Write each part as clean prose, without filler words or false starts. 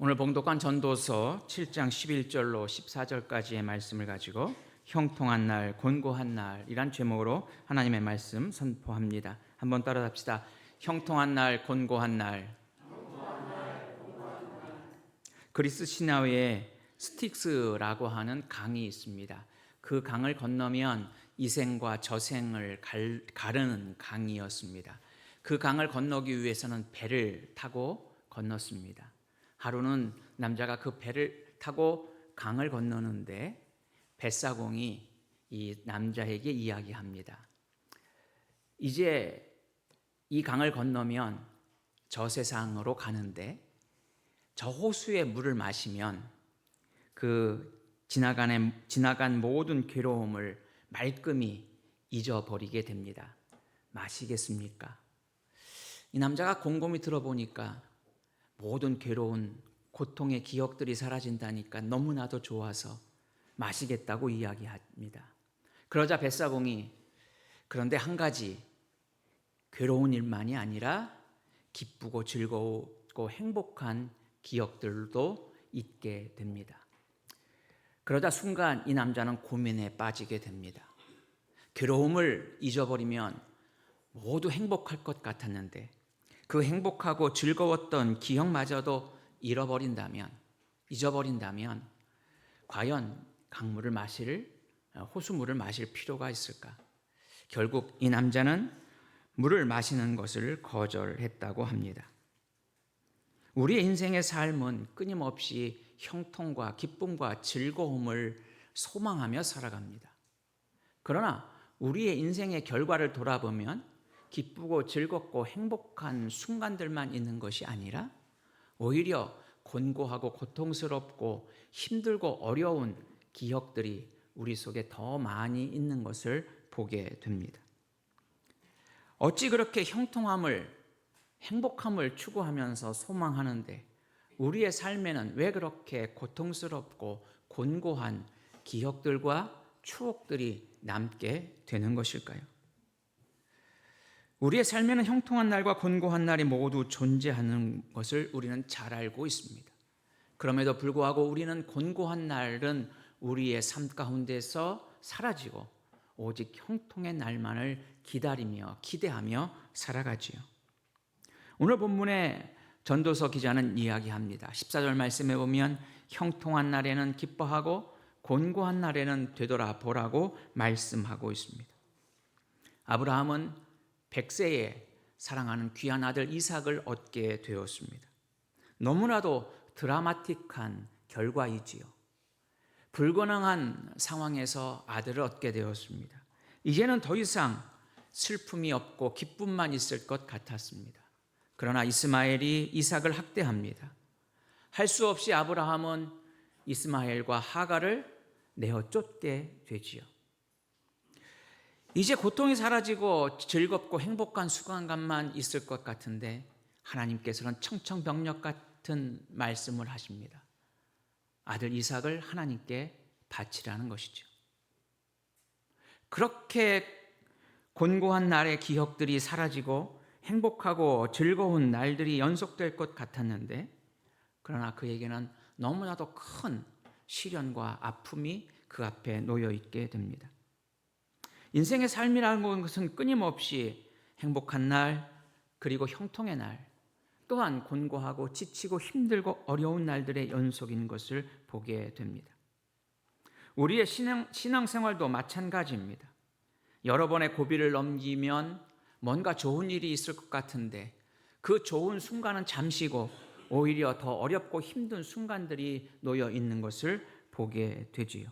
오늘 봉독한 전도서 7장 11절로 14절까지의 말씀을 가지고 형통한 날, 곤고한 날이란 제목으로 하나님의 말씀 선포합니다. 한번 따라합시다. 형통한 날, 곤고한 날. 그리스 신화에 스틱스라고 하는 강이 있습니다. 그 강을 건너면 이생과 저생을 가르는 강이었습니다. 그 강을 건너기 위해서는 배를 타고 건넜습니다. 하루는 남자가 그 배를 타고 강을 건너는데 뱃사공이 이 남자에게 이야기합니다. 이제 이 강을 건너면 저 세상으로 가는데 저 호수의 물을 마시면 그 지나간 모든 괴로움을 말끔히 잊어버리게 됩니다. 마시겠습니까? 이 남자가 곰곰이 들어보니까 모든 괴로운 고통의 기억들이 사라진다니까 너무나도 좋아서 마시겠다고 이야기합니다. 그러자 뱃사공이 그런데 한 가지 괴로운 일만이 아니라 기쁘고 즐거웠고 행복한 기억들도 있게 됩니다. 그러자 순간 이 남자는 고민에 빠지게 됩니다. 괴로움을 잊어버리면 모두 행복할 것 같았는데 그 행복하고 즐거웠던 기억마저도 잊어버린다면 과연 호수물을 마실 필요가 있을까? 결국 이 남자는 물을 마시는 것을 거절했다고 합니다. 우리의 인생의 삶은 끊임없이 형통과 기쁨과 즐거움을 소망하며 살아갑니다. 그러나 우리의 인생의 결과를 돌아보면 기쁘고 즐겁고 행복한 순간들만 있는 것이 아니라 오히려 곤고하고 고통스럽고 힘들고 어려운 기억들이 우리 속에 더 많이 있는 것을 보게 됩니다. 어찌 그렇게 행복함을 추구하면서 소망하는데 우리의 삶에는 왜 그렇게 고통스럽고 곤고한 기억들과 추억들이 남게 되는 것일까요? 우리의 삶에는 형통한 날과 곤고한 날이 모두 존재하는 것을 우리는 잘 알고 있습니다. 그럼에도 불구하고 우리는 곤고한 날은 우리의 삶 가운데서 사라지고 오직 형통의 날만을 기다리며 기대하며 살아가지요. 오늘 본문에 전도서 기자는 이야기합니다. 14절 말씀에 보면 형통한 날에는 기뻐하고 곤고한 날에는 되돌아보라고 말씀하고 있습니다. 아브라함은 100세에 사랑하는 귀한 아들 이삭을 얻게 되었습니다. 너무나도 드라마틱한 결과이지요. 불가능한 상황에서 아들을 얻게 되었습니다. 이제는 더 이상 슬픔이 없고 기쁨만 있을 것 같았습니다. 그러나 이스마엘이 이삭을 학대합니다. 할 수 없이 아브라함은 이스마엘과 하갈을 내어 쫓게 되지요. 이제 고통이 사라지고 즐겁고 행복한 순간만 있을 것 같은데 하나님께서는 청천벽력 같은 말씀을 하십니다. 아들 이삭을 하나님께 바치라는 것이죠. 그렇게 곤고한 날의 기억들이 사라지고 행복하고 즐거운 날들이 연속될 것 같았는데 그러나 그에게는 너무나도 큰 시련과 아픔이 그 앞에 놓여 있게 됩니다. 인생의 삶이라는 것은 끊임없이 행복한 날 그리고 형통의 날 또한 곤고하고 지치고 힘들고 어려운 날들의 연속인 것을 보게 됩니다. 우리의 신앙생활도 마찬가지입니다. 여러 번의 고비를 넘기면 뭔가 좋은 일이 있을 것 같은데 그 좋은 순간은 잠시고 오히려 더 어렵고 힘든 순간들이 놓여 있는 것을 보게 되지요.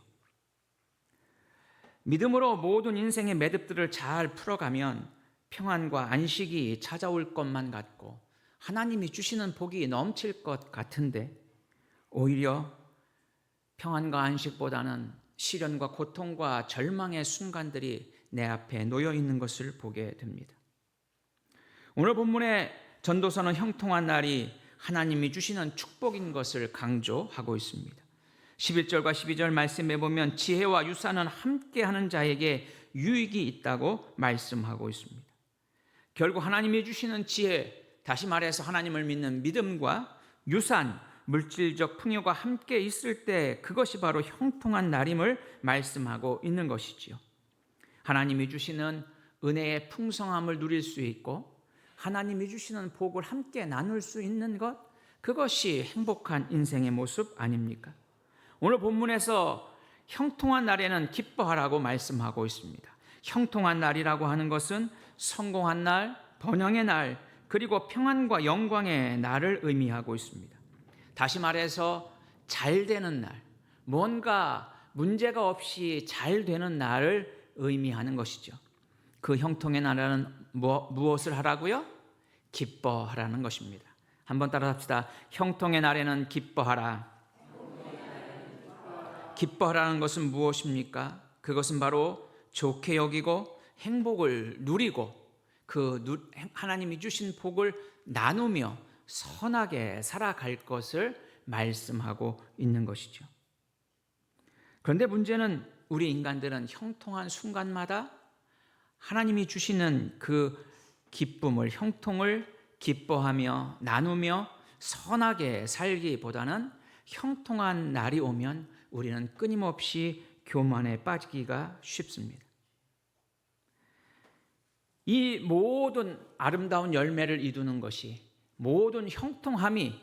믿음으로 모든 인생의 매듭들을 잘 풀어가면 평안과 안식이 찾아올 것만 같고 하나님이 주시는 복이 넘칠 것 같은데 오히려 평안과 안식보다는 시련과 고통과 절망의 순간들이 내 앞에 놓여 있는 것을 보게 됩니다. 오늘 본문의 전도서는 형통한 날이 하나님이 주시는 축복인 것을 강조하고 있습니다. 11절과 12절 말씀에 보면 지혜와 유산은 함께하는 자에게 유익이 있다고 말씀하고 있습니다. 결국 하나님이 주시는 지혜, 다시 말해서 하나님을 믿는 믿음과 유산, 물질적 풍요가 함께 있을 때 그것이 바로 형통한 날임을 말씀하고 있는 것이지요. 하나님이 주시는 은혜의 풍성함을 누릴 수 있고 하나님이 주시는 복을 함께 나눌 수 있는 것, 그것이 행복한 인생의 모습 아닙니까? 오늘 본문에서 형통한 날에는 기뻐하라고 말씀하고 있습니다. 형통한 날이라고 하는 것은 성공한 날, 번영의 날, 그리고 평안과 영광의 날을 의미하고 있습니다. 다시 말해서 잘 되는 날, 뭔가 문제가 없이 잘 되는 날을 의미하는 것이죠. 그 형통의 날에는 무엇을 하라고요? 기뻐하라는 것입니다. 한번 따라합시다. 형통의 날에는 기뻐하라. 기뻐하라는 것은 무엇입니까? 그것은 바로 좋게 여기고 행복을 누리고 하나님이 주신 복을 나누며 선하게 살아갈 것을 말씀하고 있는 것이죠. 그런데 문제는 우리 인간들은 형통한 순간마다 하나님이 주시는 그 기쁨을, 형통을 기뻐하며 나누며 선하게 살기보다는 형통한 날이 오면 우리는 끊임없이 교만에 빠지기가 쉽습니다. 이 모든 아름다운 열매를 이루는 것이, 모든 형통함이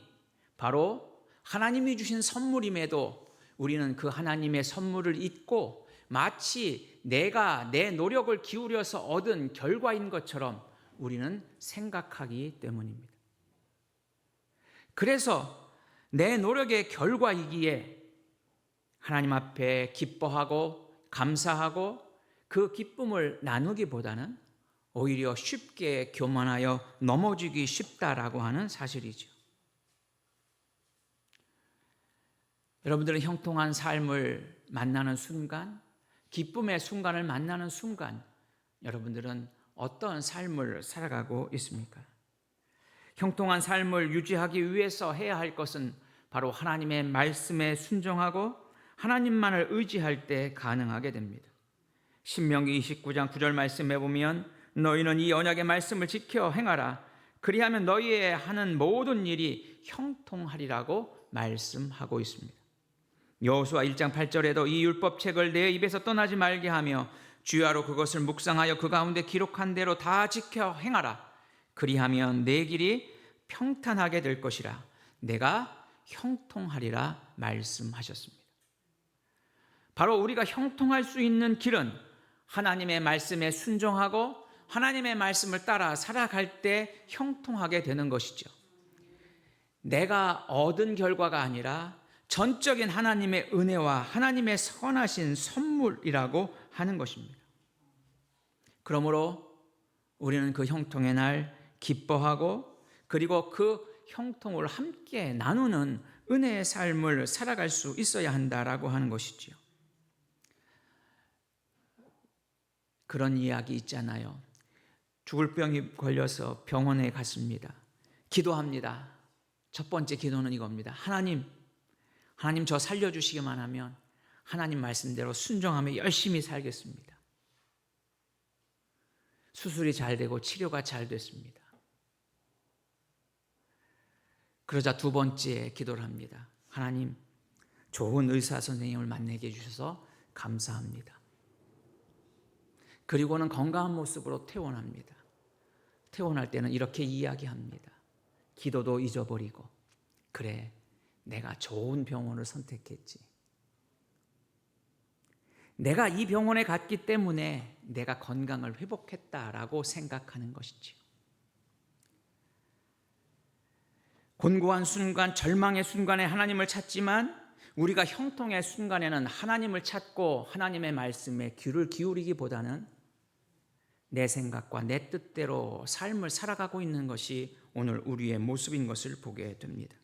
바로 하나님이 주신 선물임에도 우리는 그 하나님의 선물을 잊고 마치 내가 내 노력을 기울여서 얻은 결과인 것처럼 우리는 생각하기 때문입니다. 그래서 내 노력의 결과이기에 하나님 앞에 기뻐하고 감사하고 그 기쁨을 나누기보다는 오히려 쉽게 교만하여 넘어지기 쉽다라고 하는 사실이죠. 여러분들은 형통한 삶을 만나는 순간, 기쁨의 순간을 만나는 순간, 여러분들은 어떤 삶을 살아가고 있습니까? 형통한 삶을 유지하기 위해서 해야 할 것은 바로 하나님의 말씀에 순종하고 하나님만을 의지할 때 가능하게 됩니다. 신명기 29장 9절 말씀에 보면 너희는 이 언약의 말씀을 지켜 행하라. 그리하면 너희의 하는 모든 일이 형통하리라고 말씀하고 있습니다. 여호수아 1장 8절에도 이 율법책을 내 입에서 떠나지 말게 하며 주야로 그것을 묵상하여 그 가운데 기록한 대로 다 지켜 행하라. 그리하면 내 길이 평탄하게 될 것이라. 내가 형통하리라 말씀하셨습니다. 바로 우리가 형통할 수 있는 길은 하나님의 말씀에 순종하고 하나님의 말씀을 따라 살아갈 때 형통하게 되는 것이죠. 내가 얻은 결과가 아니라 전적인 하나님의 은혜와 하나님의 선하신 선물이라고 하는 것입니다. 그러므로 우리는 그 형통의 날 기뻐하고 그리고 그 형통을 함께 나누는 은혜의 삶을 살아갈 수 있어야 한다라고 하는 것이지요. 그런 이야기 있잖아요. 죽을 병이 걸려서 병원에 갔습니다. 기도합니다. 첫 번째 기도는 이겁니다. 하나님 저 살려주시기만 하면 하나님 말씀대로 순종하며 열심히 살겠습니다. 수술이 잘 되고 치료가 잘 됐습니다. 그러자 두 번째 기도를 합니다. 하나님, 좋은 의사 선생님을 만나게 해주셔서 감사합니다. 그리고는 건강한 모습으로 퇴원합니다. 퇴원할 때는 이렇게 이야기합니다. 기도도 잊어버리고, 그래, 내가 좋은 병원을 선택했지. 내가 이 병원에 갔기 때문에 내가 건강을 회복했다라고 생각하는 것이지요. 곤고한 순간, 절망의 순간에 하나님을 찾지만 우리가 형통의 순간에는 하나님을 찾고 하나님의 말씀에 귀를 기울이기보다는 내 생각과 내 뜻대로 삶을 살아가고 있는 것이 오늘 우리의 모습인 것을 보게 됩니다.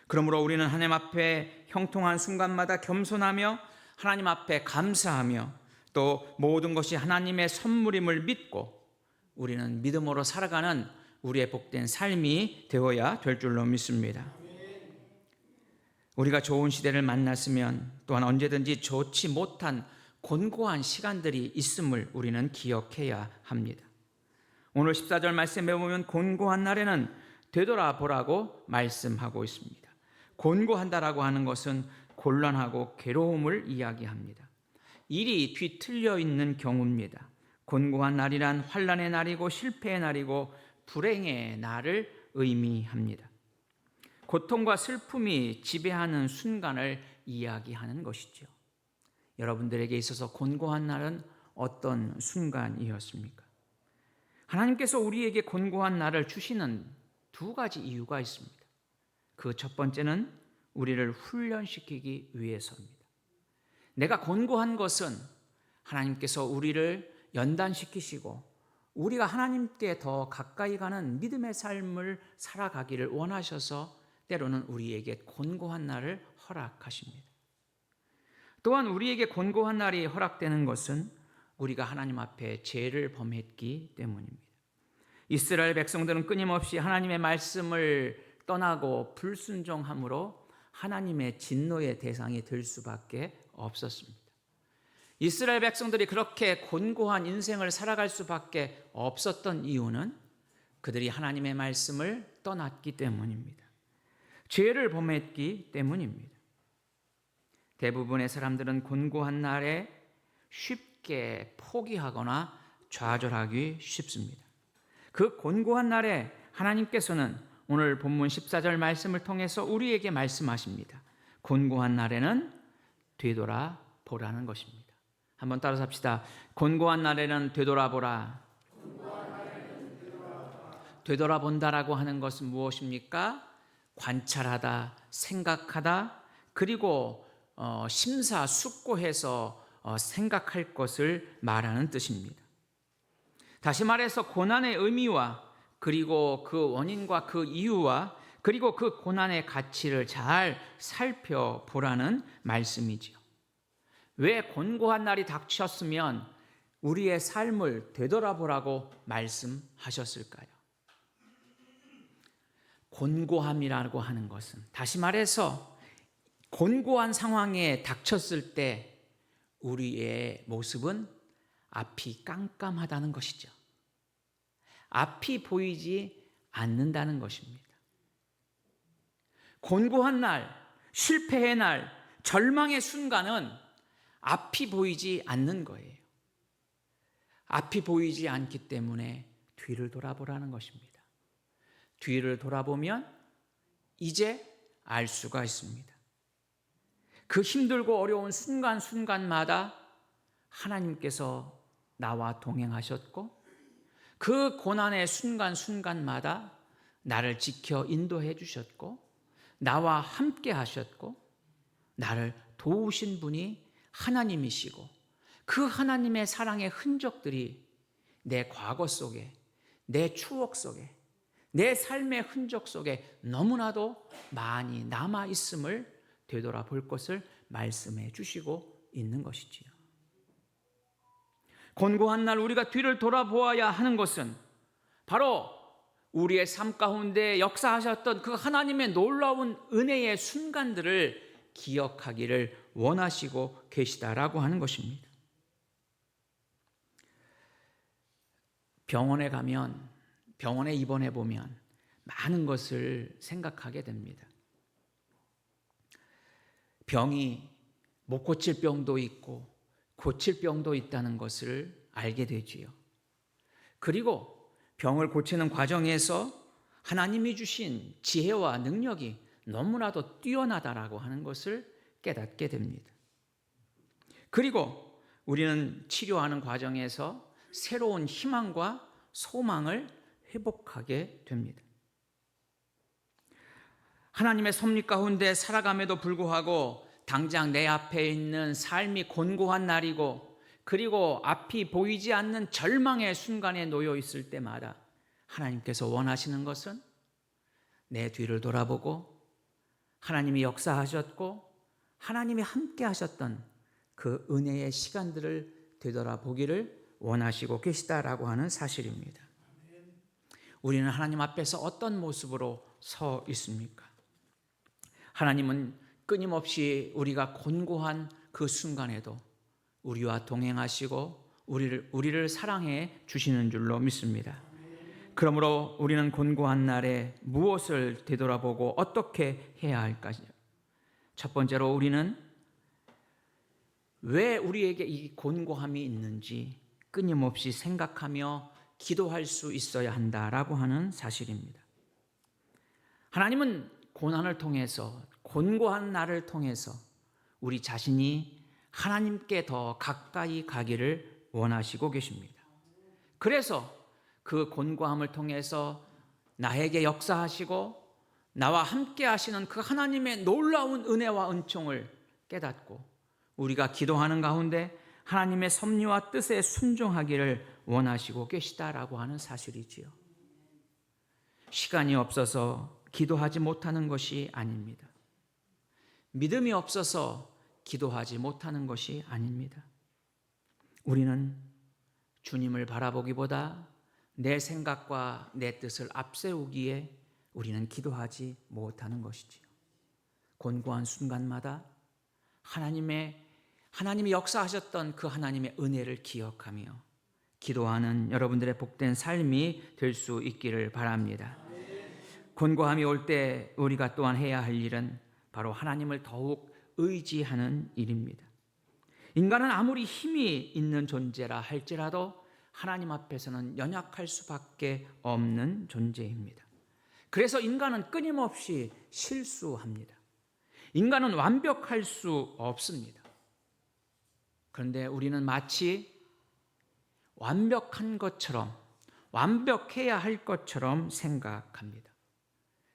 그러므로 우리는 하나님 앞에 형통한 순간마다 겸손하며 하나님 앞에 감사하며 또 모든 것이 하나님의 선물임을 믿고 우리는 믿음으로 살아가는 우리의 복된 삶이 되어야 될 줄로 믿습니다. 우리가 좋은 시대를 만났으면 또한 언제든지 좋지 못한 곤고한 시간들이 있음을 우리는 기억해야 합니다. 오늘 14절 말씀에 보면 곤고한 날에는 되돌아보라고 말씀하고 있습니다. 곤고한다라고 하는 것은 곤란하고 괴로움을 이야기합니다. 일이 뒤틀려 있는 경우입니다. 곤고한 날이란 환난의 날이고 실패의 날이고 불행의 날을 의미합니다. 고통과 슬픔이 지배하는 순간을 이야기하는 것이죠. 여러분들에게 있어서 곤고한 날은 어떤 순간이었습니까? 하나님께서 우리에게 곤고한 날을 주시는 두 가지 이유가 있습니다. 그 첫 번째는 우리를 훈련시키기 위해서입니다. 내가 곤고한 것은 하나님께서 우리를 연단시키시고 우리가 하나님께 더 가까이 가는 믿음의 삶을 살아가기를 원하셔서 때로는 우리에게 곤고한 날을 허락하십니다. 또한 우리에게 곤고한 날이 허락되는 것은 우리가 하나님 앞에 죄를 범했기 때문입니다. 이스라엘 백성들은 끊임없이 하나님의 말씀을 떠나고 불순종함으로 하나님의 진노의 대상이 될 수밖에 없었습니다. 이스라엘 백성들이 그렇게 곤고한 인생을 살아갈 수밖에 없었던 이유는 그들이 하나님의 말씀을 떠났기 때문입니다. 죄를 범했기 때문입니다. 대부분의 사람들은 곤고한 날에 쉽게 포기하거나 좌절하기 쉽습니다. 그 곤고한 날에 하나님께서는 오늘 본문 14절 말씀을 통해서 우리에게 말씀하십니다. 곤고한 날에는 되돌아보라는 것입니다. 한번 따라서 합시다. 곤고한 날에는 되돌아보라. 되돌아본다라고 하는 것은 무엇입니까? 관찰하다, 생각하다, 그리고 심사숙고해서 생각할 것을 말하는 뜻입니다. 다시 말해서 고난의 의미와 그리고 그 원인과 그 이유와 그리고 그 고난의 가치를 잘 살펴보라는 말씀이지요. 왜 곤고한 날이 닥쳤으면 우리의 삶을 되돌아보라고 말씀하셨을까요? 곤고함이라고 하는 것은 다시 말해서 곤고한 상황에 닥쳤을 때 우리의 모습은 앞이 깜깜하다는 것이죠. 앞이 보이지 않는다는 것입니다. 곤고한 날, 실패의 날, 절망의 순간은 앞이 보이지 않는 거예요. 앞이 보이지 않기 때문에 뒤를 돌아보라는 것입니다. 뒤를 돌아보면 이제 알 수가 있습니다. 그 힘들고 어려운 순간순간마다 하나님께서 나와 동행하셨고 그 고난의 순간순간마다 나를 지켜 인도해 주셨고 나와 함께 하셨고 나를 도우신 분이 하나님이시고 그 하나님의 사랑의 흔적들이 내 과거 속에, 내 추억 속에, 내 삶의 흔적 속에 너무나도 많이 남아 있음을 되돌아볼 것을 말씀해 주시고 있는 것이지요. 곤고한 날 우리가 뒤를 돌아보아야 하는 것은 바로 우리의 삶 가운데 역사하셨던 그 하나님의 놀라운 은혜의 순간들을 기억하기를 원하시고 계시다라고 하는 것입니다. 병원에 가면, 병원에 입원해 보면 많은 것을 생각하게 됩니다. 병이 못 고칠 병도 있고 고칠 병도 있다는 것을 알게 되지요. 그리고 병을 고치는 과정에서 하나님이 주신 지혜와 능력이 너무나도 뛰어나다라고 하는 것을 깨닫게 됩니다. 그리고 우리는 치료하는 과정에서 새로운 희망과 소망을 회복하게 됩니다. 하나님의 섭리 가운데 살아감에도 불구하고 당장 내 앞에 있는 삶이 곤고한 날이고 그리고 앞이 보이지 않는 절망의 순간에 놓여 있을 때마다 하나님께서 원하시는 것은 내 뒤를 돌아보고 하나님이 역사하셨고 하나님이 함께 하셨던 그 은혜의 시간들을 되돌아보기를 원하시고 계시다라고 하는 사실입니다. 우리는 하나님 앞에서 어떤 모습으로 서 있습니까? 하나님은 끊임없이 우리가 곤고한 그 순간에도 우리와 동행하시고 우리를 사랑해 주시는 줄로 믿습니다. 그러므로 우리는 곤고한 날에 무엇을 되돌아보고 어떻게 해야 할까요? 첫 번째로 우리는 왜 우리에게 이 곤고함이 있는지 끊임없이 생각하며 기도할 수 있어야 한다라고 하는 사실입니다. 하나님은 고난을 통해서, 곤고한 날을 통해서 우리 자신이 하나님께 더 가까이 가기를 원하시고 계십니다. 그래서 그 곤고함을 통해서 나에게 역사하시고 나와 함께 하시는 그 하나님의 놀라운 은혜와 은총을 깨닫고 우리가 기도하는 가운데 하나님의 섭리와 뜻에 순종하기를 원하시고 계시다라고 하는 사실이지요. 시간이 없어서 기도하지 못하는 것이 아닙니다. 믿음이 없어서 기도하지 못하는 것이 아닙니다. 우리는 주님을 바라보기보다 내 생각과 내 뜻을 앞세우기에 우리는 기도하지 못하는 것이지요. 곤고한 순간마다 하나님이 역사하셨던 그 하나님의 은혜를 기억하며 기도하는 여러분들의 복된 삶이 될 수 있기를 바랍니다. 곤고함이 올 때 우리가 또한 해야 할 일은 바로 하나님을 더욱 의지하는 일입니다. 인간은 아무리 힘이 있는 존재라 할지라도 하나님 앞에서는 연약할 수밖에 없는 존재입니다. 그래서 인간은 끊임없이 실수합니다. 인간은 완벽할 수 없습니다. 그런데 우리는 마치 완벽한 것처럼, 완벽해야 할 것처럼 생각합니다.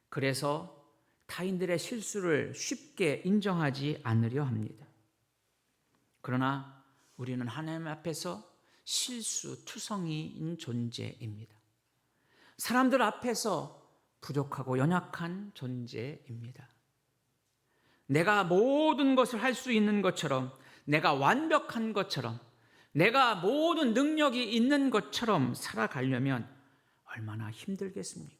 그래서 타인들의 실수를 쉽게 인정하지 않으려 합니다. 그러나 우리는 하나님 앞에서 실수투성이인 존재입니다. 사람들 앞에서 부족하고 연약한 존재입니다. 내가 모든 것을 할 수 있는 것처럼, 내가 완벽한 것처럼, 내가 모든 능력이 있는 것처럼 살아가려면 얼마나 힘들겠습니까?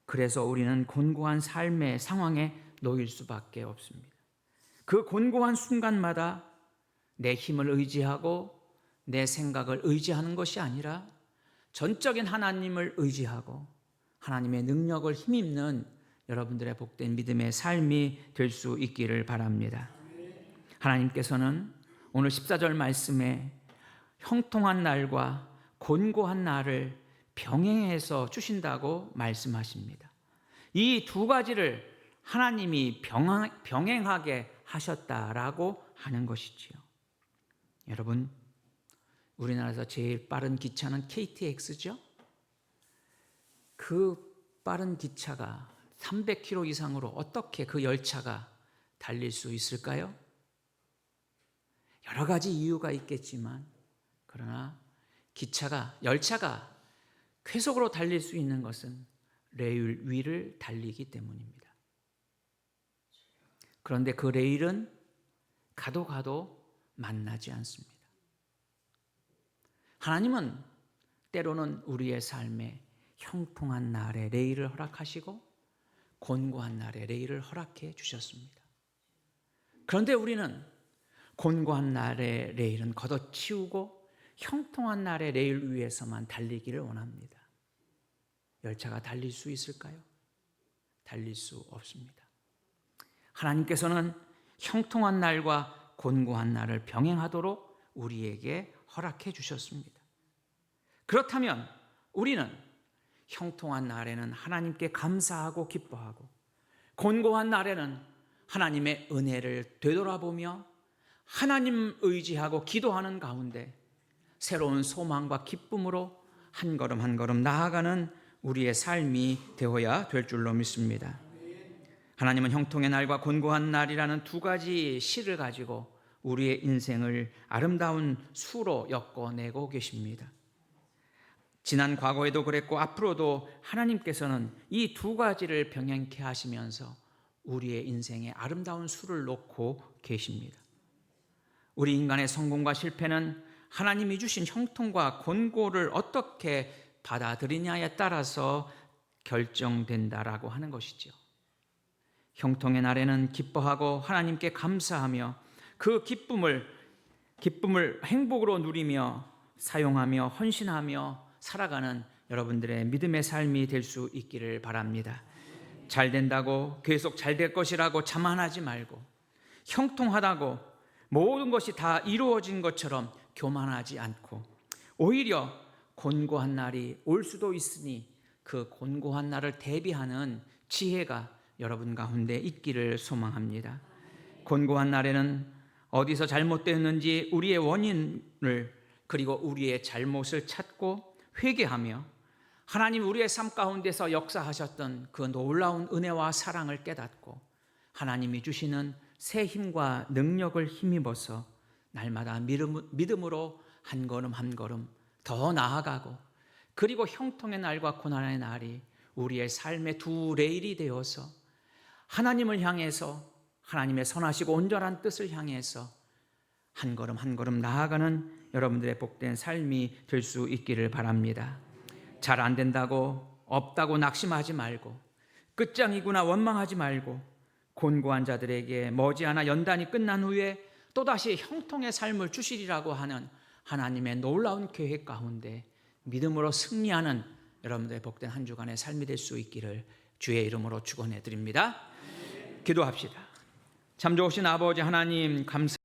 그래서 우리는 곤고한 삶의 상황에 놓일 수밖에 없습니다. 그 곤고한 순간마다 내 힘을 의지하고 내 생각을 의지하는 것이 아니라 전적인 하나님을 의지하고 하나님의 능력을 힘입는 여러분들의 복된 믿음의 삶이 될 수 있기를 바랍니다. 하나님께서는 오늘 14절 말씀에 형통한 날과 곤고한 날을 병행해서 주신다고 말씀하십니다. 이 두 가지를 하나님이 병행하게 하셨다라고 하는 것이지요. 여러분, 우리나라에서 제일 빠른 기차는 KTX죠? 그 빠른 기차가 300km 이상으로 어떻게 그 열차가 달릴 수 있을까요? 여러 가지 이유가 있겠지만, 그러나 열차가 쾌속으로 달릴 수 있는 것은 레일 위를 달리기 때문입니다. 그런데 그 레일은 가도 만나지 않습니다. 하나님은 때로는 우리의 삶에 형통한 날에 레일을 허락하시고 곤고한 날에 레일을 허락해 주셨습니다. 그런데 우리는 곤고한 날의 레일은 걷어치우고 형통한 날의 레일 위에서만 달리기를 원합니다. 열차가 달릴 수 있을까요? 달릴 수 없습니다. 하나님께서는 형통한 날과 곤고한 날을 병행하도록 우리에게 허락해 주셨습니다. 그렇다면 우리는 형통한 날에는 하나님께 감사하고 기뻐하고 곤고한 날에는 하나님의 은혜를 되돌아보며 하나님 의지하고 기도하는 가운데 새로운 소망과 기쁨으로 한 걸음 한 걸음 나아가는 우리의 삶이 되어야 될 줄로 믿습니다. 하나님은 형통의 날과 곤고한 날이라는 두 가지 시를 가지고 우리의 인생을 아름다운 수로 엮어내고 계십니다. 지난 과거에도 그랬고 앞으로도 하나님께서는 이 두 가지를 병행케 하시면서 우리의 인생에 아름다운 수를 놓고 계십니다. 우리 인간의 성공과 실패는 하나님이 주신 형통과 곤고를 어떻게 받아들이냐에 따라서 결정된다라고 하는 것이죠. 형통의 날에는 기뻐하고 하나님께 감사하며 그 기쁨을 행복으로 누리며 사용하며 헌신하며 살아가는 여러분들의 믿음의 삶이 될 수 있기를 바랍니다. 잘 된다고 계속 잘 될 것이라고 자만하지 말고, 형통하다고 모든 것이 다 이루어진 것처럼 교만하지 않고, 오히려 곤고한 날이 올 수도 있으니 그 곤고한 날을 대비하는 지혜가 여러분 가운데 있기를 소망합니다. 곤고한 날에는 어디서 잘못되었는지 우리의 원인을, 그리고 우리의 잘못을 찾고 회개하며 하나님 우리의 삶 가운데서 역사하셨던 그 놀라운 은혜와 사랑을 깨닫고 하나님이 주시는 새 힘과 능력을 힘입어서 날마다 믿음으로 한 걸음 한 걸음 더 나아가고, 그리고 형통의 날과 고난의 날이 우리의 삶의 두 레일이 되어서 하나님을 향해서, 하나님의 선하시고 온전한 뜻을 향해서 한 걸음 한 걸음 나아가는 여러분들의 복된 삶이 될 수 있기를 바랍니다. 잘 안 된다고 없다고 낙심하지 말고, 끝장이구나 원망하지 말고, 곤고한 자들에게 머지않아 연단이 끝난 후에 또다시 형통의 삶을 주시리라고 하는 하나님의 놀라운 계획 가운데 믿음으로 승리하는 여러분들의 복된 한 주간의 삶이 될 수 있기를 주의 이름으로 축원해 드립니다. 기도합시다. 참 좋으신 아버지 하나님, 감사